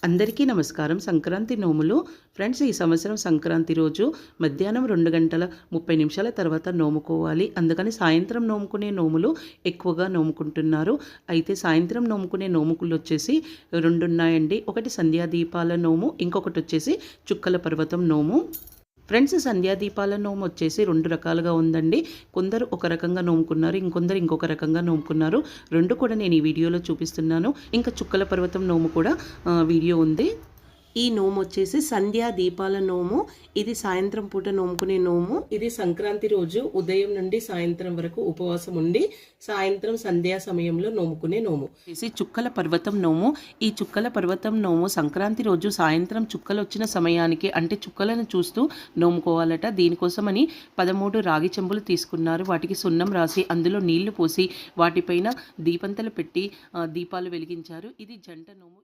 అందరికీ నమస్కారం. సంక్రాంతి నోములు ఫ్రెండ్స్, ఈ సంవత్సరం సంక్రాంతి రోజు మధ్యాహ్నం 2:30 తర్వాత నోముకోవాలి. అందుకని సాయంత్రం నోముకునే నోములు ఎక్కువగా నోముకుంటున్నారు. అయితే సాయంత్రం నోముకునే నోముకులొచ్చేసి 2 ఉన్నాయండి. ఒకటి సంధ్యాదీపాల నోము, ఇంకొకటొచ్చేసి చుక్కల పర్వతం నోము. ఫ్రెండ్స్, సంధ్యాదీపాల నోము వచ్చేసి 2 రకాలుగా ఉందండి. కొందరు ఒక రకంగా నోముకున్నారు, ఇంకొందరు ఇంకొక రకంగా నోముకున్నారు. 2 కూడా నేను ఈ వీడియోలో చూపిస్తున్నాను. ఇంకా చుక్కల పర్వతం నోము కూడా వీడియో ఉంది. ఈ నోము వచ్చేసి సంధ్యా దీపాల నోము. ఇది సాయంత్రం పూట నోముకునే నోము. ఇది సంక్రాంతి రోజు ఉదయం నుండి సాయంత్రం వరకు ఉపవాసం ఉండి సాయంత్రం సంధ్యా సమయంలో నోముకునే నోము. చుక్కల పర్వతం నోము. ఈ చుక్కల పర్వతం నోము సంక్రాంతి రోజు సాయంత్రం చుక్కలు వచ్చిన సమయానికి, అంటే చుక్కలను చూస్తూ నోముకోవాలట. దీనికోసమని 13 రాగి చెంబులు తీసుకున్నారు. వాటికి సున్నం రాసి అందులో నీళ్లు పోసి వాటిపైన దీపంతలు పెట్టి దీపాలు వెలిగించారు. ఇది జంట నోము.